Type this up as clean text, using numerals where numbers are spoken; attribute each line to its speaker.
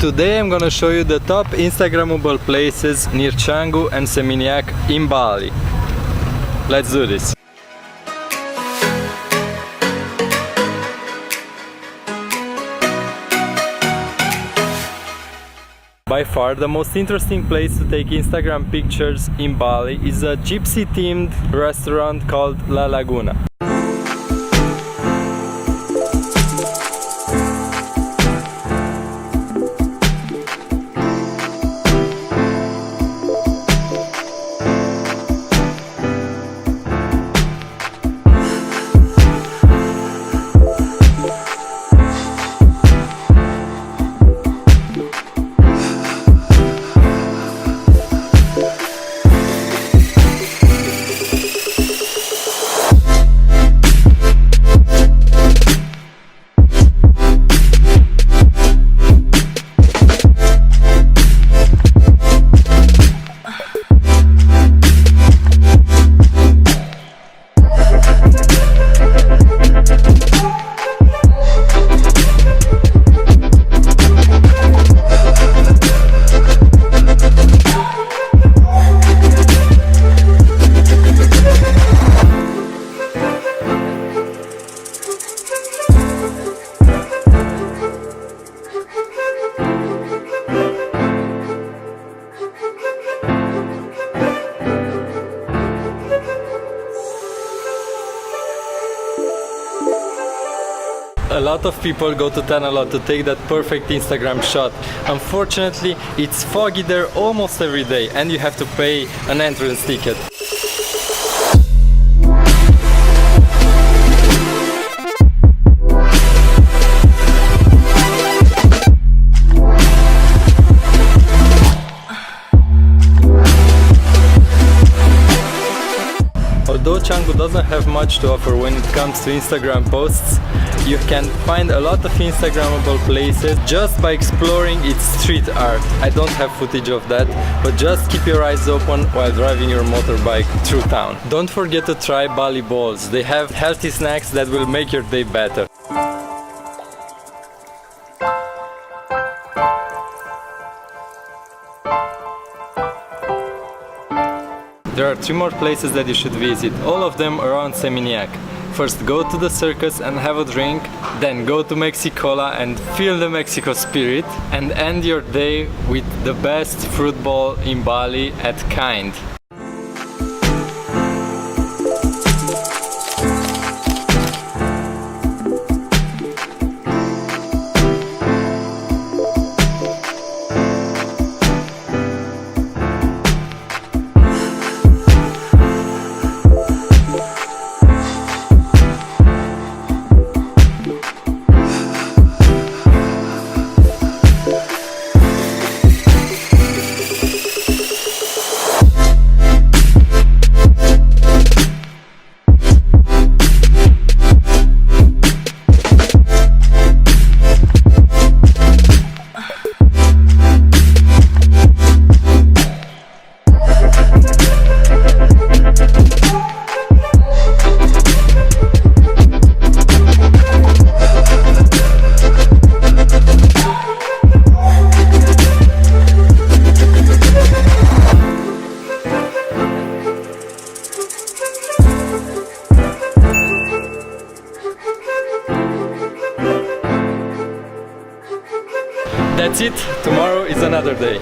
Speaker 1: Today I'm gonna show you the top Instagrammable places near Canggu and Seminyak in Bali. Let's do this! By far, the most interesting place to take Instagram pictures in Bali is a gypsy-themed restaurant called La Laguna. A lot of people go to Tanah Lot to take that perfect Instagram shot. Unfortunately, it's foggy there almost every day and you have to pay an entrance ticket. Although Canggu doesn't have much to offer when it comes to Instagram posts, you can find a lot of Instagrammable places just by exploring its street art. I don't have footage of that, but just keep your eyes open while driving your motorbike through town. Don't forget to try Bali Bowls. They have healthy snacks that will make your day better. There are 3 more places that you should visit, all of them around Seminyak. First go to the Circus and have a drink, then go to Mexicola and feel the Mexico spirit, and end your day with the best fruit bowl in Bali at KYND. That's it, tomorrow is another day.